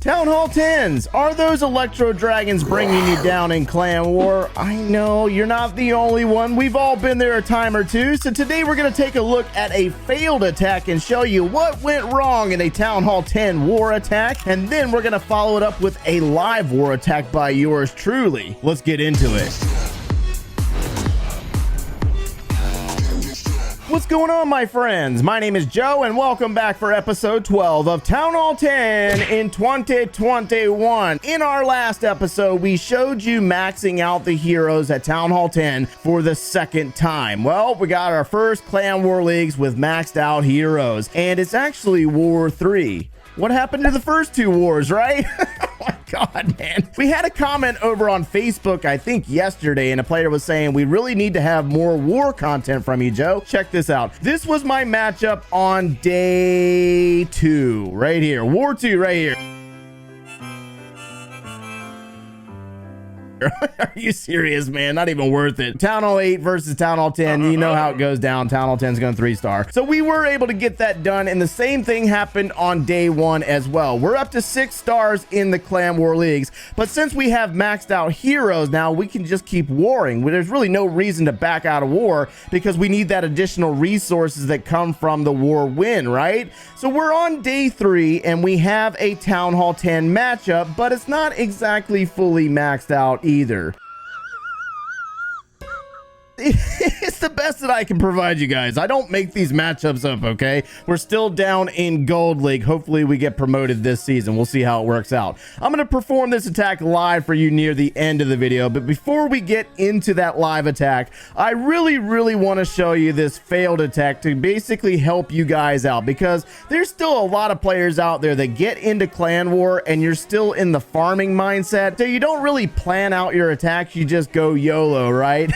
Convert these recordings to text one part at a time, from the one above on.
Town Hall 10s, are those Electro Dragons bringing you down in Clan War? I know, you're not the only one. We've all been there a time or two. So today we're going to take a look at a failed attack and show you what went wrong in a Town Hall 10 war attack. And then we're going to follow it up with a live war attack by yours truly. Let's get into it. What's going on, my friends? My name is Joe and welcome back for episode 12 of Town Hall 10 in 2021. In our last episode, we showed you maxing out the heroes at Town Hall 10 for the second time. Well, we got our first Clan War Leagues with maxed out heroes, and it's actually War 3. What happened to the first two wars, right? Oh my God, man. We had a comment over on Facebook, I think yesterday, and a player was saying, we really need to have more war content from you, Joe. Check this out. This was my matchup on day 2, right here. War 2, right here. Are you serious, man? Not even worth it. Town Hall 8 versus Town Hall 10. You know how it goes down. Town Hall 10 is going 3-star. So we were able to get that done, and the same thing happened on day 1 as well. We're up to 6 stars in the Clan War Leagues, but since we have maxed out heroes now, we can just keep warring. There's really no reason to back out of war because we need that additional resources that come from the war win, right? So we're on day 3, and we have a Town Hall 10 matchup, but it's not exactly fully maxed out either. It's the best that I can provide you guys. I don't make these matchups up, okay? We're still down in Gold League. Hopefully we get promoted this season. We'll see how it works out. I'm going to perform this attack live for you near the end of the video, but before we get into that live attack, I really want to show you this failed attack to basically help you guys out, because there's still a lot of players out there that get into Clan War and you're still in the farming mindset, so you don't really plan out your attacks, you just go YOLO, right?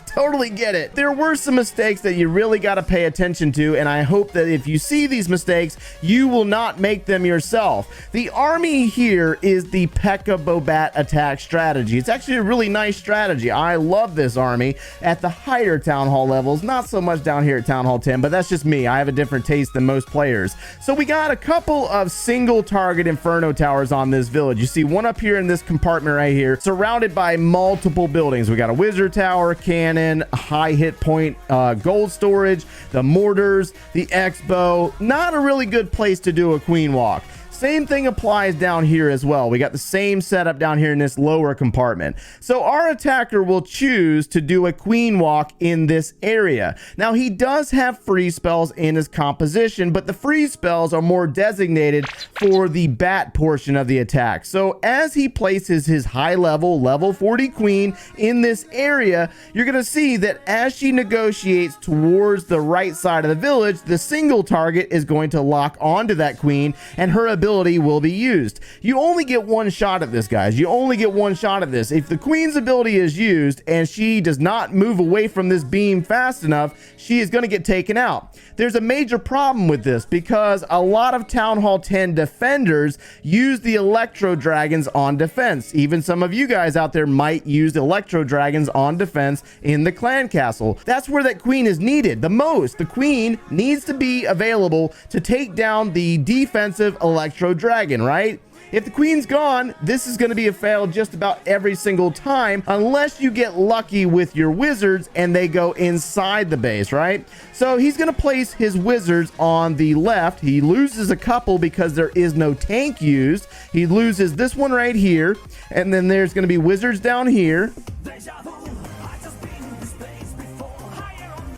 Totally get it. There were some mistakes that you really got to pay attention to, and I hope that if you see these mistakes, you will not make them yourself. The army here is the Pekka BoBat Attack Strategy. It's actually a really nice strategy. I love this army at the higher Town Hall levels, not so much down here at Town Hall 10, but that's just me. I have a different taste than most players. So we got a couple of single target Inferno towers on this village. You see one up here in this compartment right here, surrounded by multiple buildings. We got a Wizard Tower, cannon, high hit point, gold storage, the mortars, the X-bow. Not a really good place to do a queen walk. Same thing applies down here as well. We got the same setup down here in this lower compartment. So our attacker will choose to do a queen walk in this area. Now he does have freeze spells in his composition, but the freeze spells are more designated for the bat portion of the attack. So as he places his high level 40 queen in this area, you're going to see that as she negotiates towards the right side of the village, the single target is going to lock onto that queen and her ability will be used. You only get one shot at this, guys. You only get one shot at this. If the queen's ability is used and she does not move away from this beam fast enough, she is going to get taken out. There's a major problem with this because a lot of Town Hall 10 defenders use the Electro Dragons on defense. Even some of you guys out there might use Electro Dragons on defense in the clan castle. That's where that queen is needed the most. The queen needs to be available to take down the defensive Electro Dragon, right? If the queen's gone, this is going to be a fail just about every single time, unless you get lucky with your wizards and they go inside the base, right? So he's going to place his wizards on the left. He loses a couple because there is no tank used. He loses this one right here, and then there's going to be wizards down here.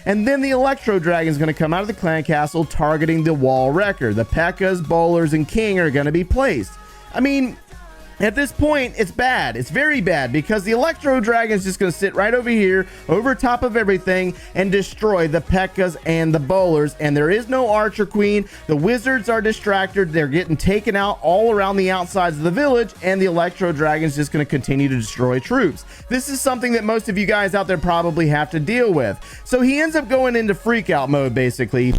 And then the Electro Dragon is going to come out of the clan castle targeting the wall wrecker. The Pekkas, bowlers, and king are going to be placed. I mean, at this point, it's bad. It's very bad because the Electro Dragon is just going to sit right over here, over top of everything, and destroy the Pekkas and the bowlers. And there is no Archer Queen. The wizards are distracted. They're getting taken out all around the outsides of the village, and the Electro Dragon is just going to continue to destroy troops. This is something that most of you guys out there probably have to deal with. So he ends up going into freak out mode, basically.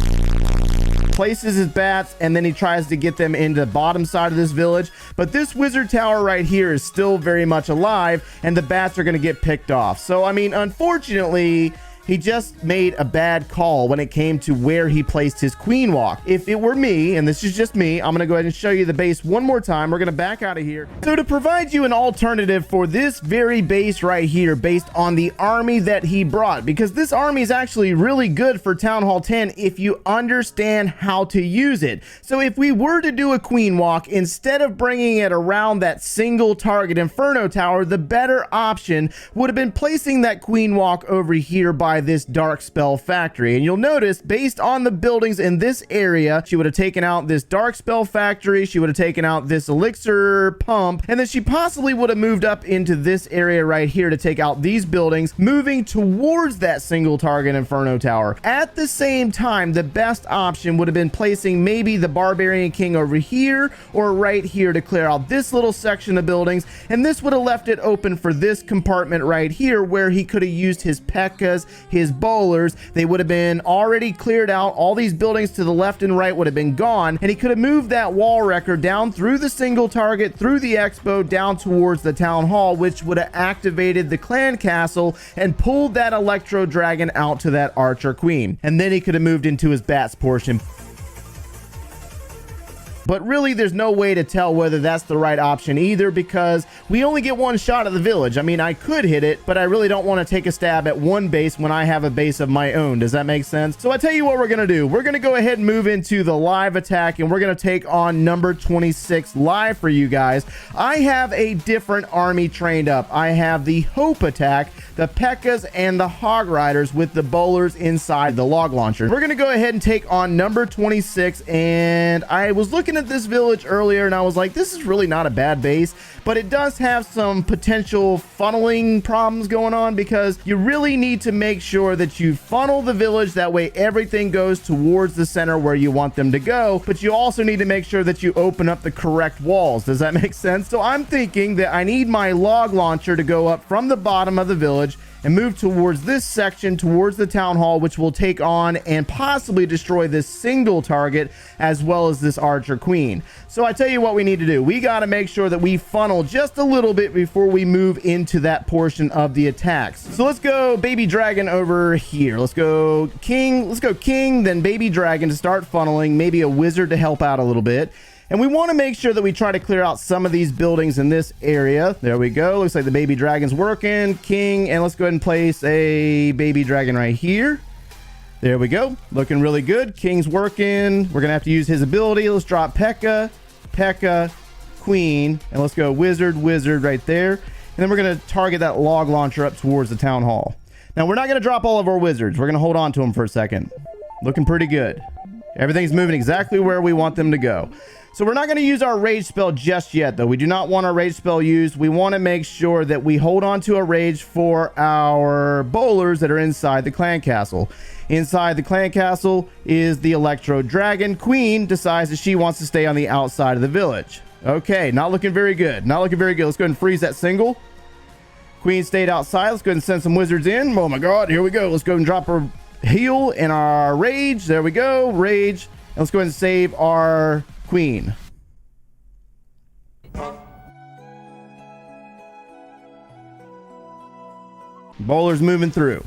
Places his bats, and then he tries to get them into the bottom side of this village, but this wizard tower right here is still very much alive, and the bats are going to get picked off. So I mean, unfortunately, he just made a bad call when it came to where he placed his queen walk. If it were me, and this is just me, I'm going to go ahead and show you the base one more time. We're going to back out of here. So to provide you an alternative for this very base right here, based on the army that he brought, because this army is actually really good for Town Hall 10 if you understand how to use it. So if we were to do a queen walk, instead of bringing it around that single target Inferno Tower, the better option would have been placing that queen walk over here by this Dark Spell Factory. And you'll notice, based on the buildings in this area, she would have taken out this Dark Spell Factory, she would have taken out this Elixir Pump, and then she possibly would have moved up into this area right here to take out these buildings, moving towards that single target Inferno Tower. At the same time, the best option would have been placing maybe the Barbarian King over here or right here to clear out this little section of buildings, and this would have left it open for this compartment right here where he could have used his Pekkas, his bowlers. They would have been already cleared out. All these buildings to the left and right would have been gone, and he could have moved that wall wrecker down through the single target, through the expo, down towards the town hall, which would have activated the clan castle and pulled that Electro Dragon out to that Archer Queen. And then he could have moved into his bats portion. But really, there's no way to tell whether that's the right option either, because we only get one shot at the village. I mean, I could hit it, but I really don't want to take a stab at one base when I have a base of my own. Does that make sense? So I tell you what we're going to do. We're going to go ahead and move into the live attack, and we're going to take on number 26 live for you guys. I have a different army trained up. I have the Hope attack, the Pekkas, and the Hog Riders with the bowlers inside the log launcher. We're going to go ahead and take on number 26, and I was looking at this village earlier and I was like, this is really not a bad base, but it does have some potential funneling problems going on, because you really need to make sure that you funnel the village, that way everything goes towards the center where you want them to go, but you also need to make sure that you open up the correct walls. Does that make sense? So I'm thinking that I need my log launcher to go up from the bottom of the village and move towards this section, towards the town hall, which will take on and possibly destroy this single target as well as this Archer Queen. So I tell you what we need to do. We got to make sure that we funnel just a little bit before we move into that portion of the attacks. So let's go Baby Dragon over here. Let's go King, then Baby Dragon to start funneling, maybe a Wizard to help out a little bit. And we want to make sure that we try to clear out some of these buildings in this area. There we go. Looks like the Baby Dragon's working. King, and let's go ahead and place a Baby Dragon right here. There we go. Looking really good. King's working. We're going to have to use his ability. Let's drop Pekka, Queen, and let's go Wizard right there. And then we're going to target that log launcher up towards the town hall. Now, we're not going to drop all of our wizards. We're going to hold on to them for a second. Looking pretty good. Everything's moving exactly where we want them to go. So we're not going to use our rage spell just yet, though. We do not want our rage spell used. We want to make sure that we hold on to a rage for our bowlers that are inside the clan castle. Inside the clan castle is the Electro Dragon. Queen decides that she wants to stay on the outside of the village. Okay, not looking very good. Not looking very good. Let's go ahead and freeze that single. Queen stayed outside. Let's go ahead and send some wizards in. Oh my god, here we go. Let's go ahead and drop our heal and our rage. There we go. Rage. And let's go ahead and save our Queen. Bowler's moving through.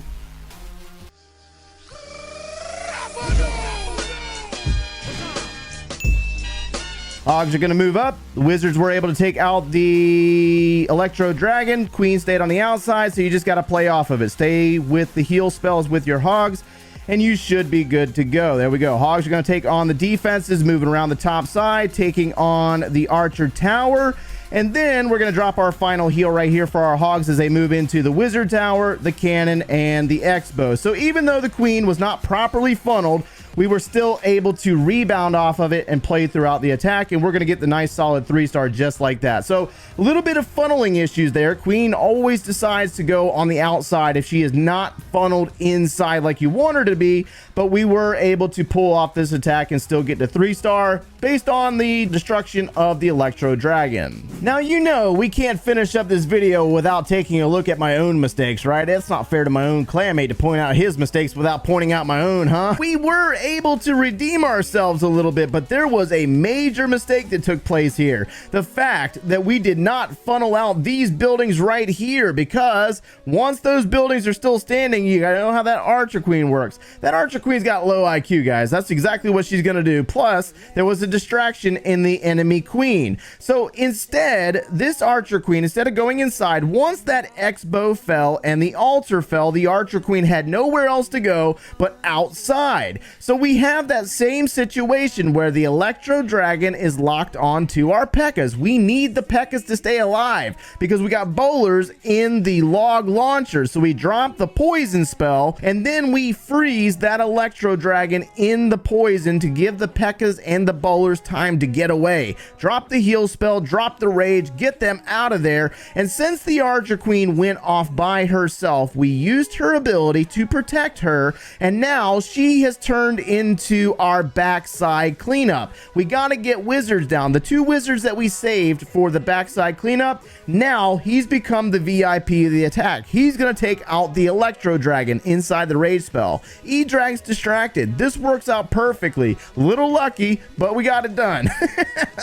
Hogs are going to move up. The wizards were able to take out the Electro Dragon. Queen stayed on the outside, so you just got to play off of it. Stay with the heal spells with your hogs, and you should be good to go. There we go. Hogs are going to take on the defenses, moving around the top side, taking on the Archer Tower. And then we're going to drop our final heal right here for our hogs as they move into the Wizard Tower, the Cannon, and the X-Bow. So even though the Queen was not properly funneled, we were still able to rebound off of it and play throughout the attack, and we're going to get the nice solid 3-star just like that. So a little bit of funneling issues there. Queen always decides to go on the outside if she is not funneled inside like you want her to be, but we were able to pull off this attack and still get the 3-star. based on the destruction of the Electro Dragon. Now, you know, we can't finish up this video without taking a look at my own mistakes, right? It's not fair to my own clanmate to point out his mistakes without pointing out my own, huh? We were able to redeem ourselves a little bit, but there was a major mistake that took place here. The fact that we did not funnel out these buildings right here, because once those buildings are still standing, you gotta know how that Archer Queen works. That Archer Queen's got low IQ, guys. That's exactly what she's gonna do. Plus, there was a distraction in the enemy queen. So instead, this Archer Queen, instead of going inside, once that X-bow fell and the altar fell, the Archer Queen had nowhere else to go but outside. So we have that same situation where the Electro Dragon is locked onto our Pekkas. We need the Pekkas to stay alive because we got bowlers in the log launcher. So we drop the poison spell and then we freeze that Electro Dragon in the poison to give the Pekkas and the bowlers time to get away. Drop the heal spell, drop the rage, get them out of there. And since the Archer Queen went off by herself, we used her ability to protect her, and now she has turned into our backside cleanup. We gotta get wizards down. The 2 wizards that we saved for the backside cleanup, now he's become the VIP of the attack. He's gonna take out the Electro Dragon inside the rage spell. E-Drag's distracted. This works out perfectly. Little lucky, but we got it done.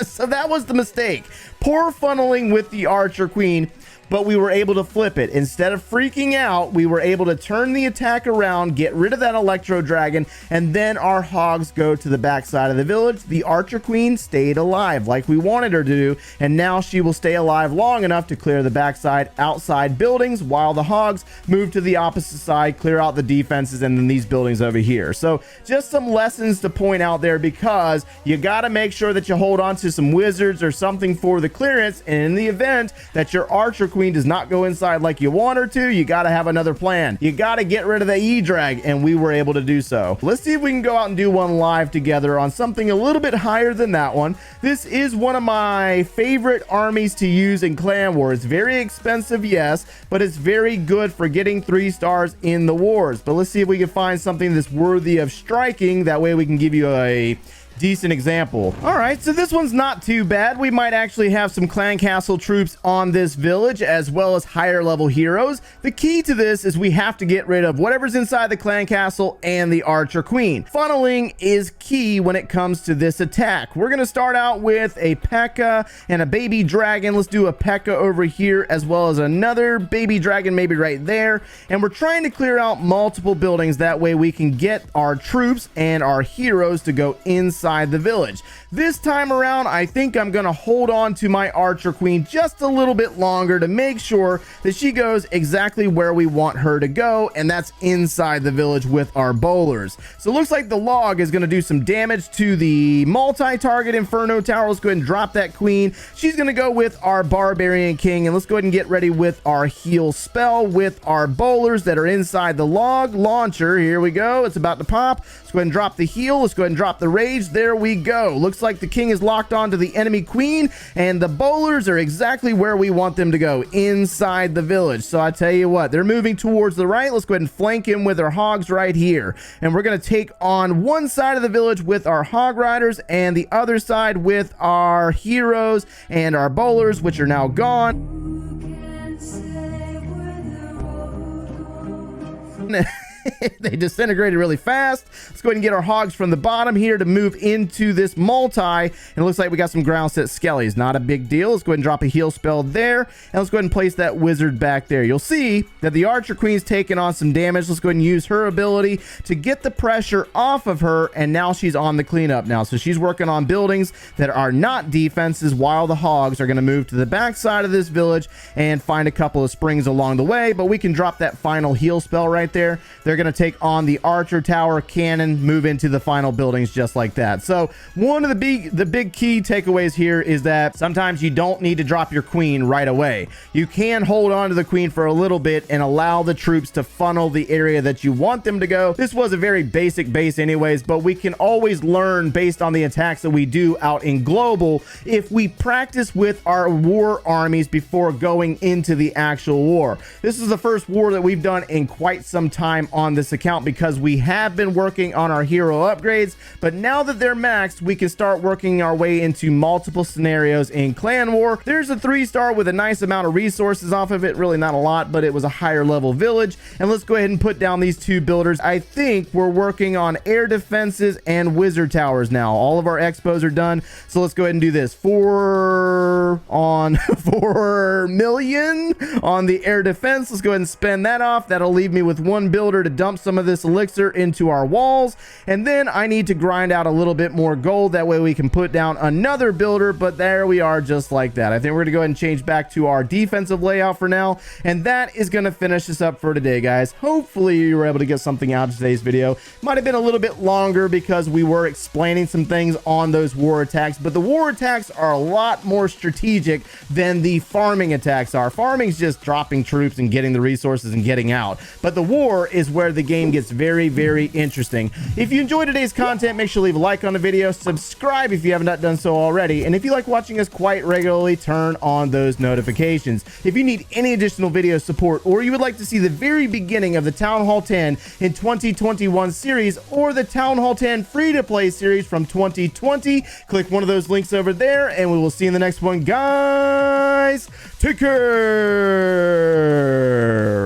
So that was the mistake. Poor funneling with the Archer Queen, but we were able to flip it. Instead of freaking out, we were able to turn the attack around, get rid of that Electro Dragon, and then our hogs go to the backside of the village. The Archer Queen stayed alive like we wanted her to do, and now she will stay alive long enough to clear the backside outside buildings while the hogs move to the opposite side, clear out the defenses, and then these buildings over here. So just some lessons to point out there, because you got to make sure that you hold on to some wizards or something for the clearance, and in the event that your Archer Queen does not go inside like you want her to, you got to have another plan. You got to get rid of the E-Drag, and we were able to do so. Let's see if we can go out and do one live together on something a little bit higher than that one. This is one of my favorite armies to use in Clan Wars. Very expensive, yes, but it's very good for getting 3 stars in the wars. But let's see if we can find something that's worthy of striking. That way we can give you a decent example. All right, so this one's not too bad. We might actually have some clan castle troops on this village, as well as higher level heroes. The key to this is we have to get rid of whatever's inside the clan castle and the Archer Queen. Funneling is key when it comes to this attack. We're gonna start out with a Pekka and a baby dragon. Let's do a Pekka over here, as well as another baby dragon maybe right there. And we're trying to clear out multiple buildings. That way we can get our troops and our heroes to go inside the village. This time around, I think I'm gonna hold on to my Archer Queen just a little bit longer to make sure that she goes exactly where we want her to go, and that's inside the village with our bowlers. So it looks like the log is gonna do some damage to the multi-target Inferno Tower. Let's go ahead and drop that queen. She's gonna go with our Barbarian King, and let's go ahead and get ready with our heal spell with our bowlers that are inside the log launcher. Here we go. It's about to pop. Let's go ahead and drop the heal. Let's go ahead and drop the rage. There we go. Looks like the king is locked onto the enemy queen, and the bowlers are exactly where we want them to go, inside the village. So I tell you what, they're moving towards the right. Let's go ahead and flank him with our hogs right here, and we're going to take on one side of the village with our hog riders and the other side with our heroes and our bowlers, which are now gone. They disintegrated really fast. Let's go ahead and get our hogs from the bottom here to move into this multi, and it looks like we got some ground set skellies. Not a big deal. Let's go ahead and drop a heal spell there, and let's go ahead and place that wizard back there. You'll see that the Archer Queen's taking on some damage. Let's go ahead and use her ability to get the pressure off of her, and now she's on the cleanup now. So she's working on buildings that are not defenses, while the hogs are going to move to the back side of this village and find a couple of springs along the way. But we can drop that final heal spell right there. They're going to take on the archer tower cannon, move into the final buildings just like that. So one of the big key takeaways here is that sometimes you don't need to drop your queen right away. You can hold on to the queen for a little bit and allow the troops to funnel the area that you want them to go. This was a very basic base anyways, but we can always learn based on the attacks that we do out in global if we practice with our war armies before going into the actual war. This is the first war that we've done in quite some time on on this account because we have been working on our hero upgrades, but now that they're maxed, we can start working our way into multiple scenarios in Clan War. There's a 3-star with a nice amount of resources off of it, really not a lot, but it was a higher level village. And let's go ahead and put down these 2 builders. I think we're working on air defenses and wizard towers now. All of our expos are done, so let's go ahead and do this. 4 million on the air defense. Let's go ahead and spend that off. That'll leave me with 1 builder to dump some of this elixir into our walls, and then I need to grind out a little bit more gold. That way we can put down another builder, but there we are, just like that. I think we're gonna go ahead and change back to our defensive layout for now, and that is gonna finish us up for today, guys. Hopefully you were able to get something out of today's video. Might have been a little bit longer because we were explaining some things on those war attacks, but the war attacks are a lot more strategic than the farming attacks are. Farming's just dropping troops and getting the resources and getting out, but the war is where the game gets very, very interesting. If you enjoyed today's content, make sure to leave a like on the video, subscribe if you have not done so already, and if you like watching us quite regularly, turn on those notifications. If you need any additional video support, or you would like to see the very beginning of the Town Hall 10 in 2021 series, or the Town Hall 10 free-to-play series from 2020, click one of those links over there, and we will see you in the next one, guys. Take care.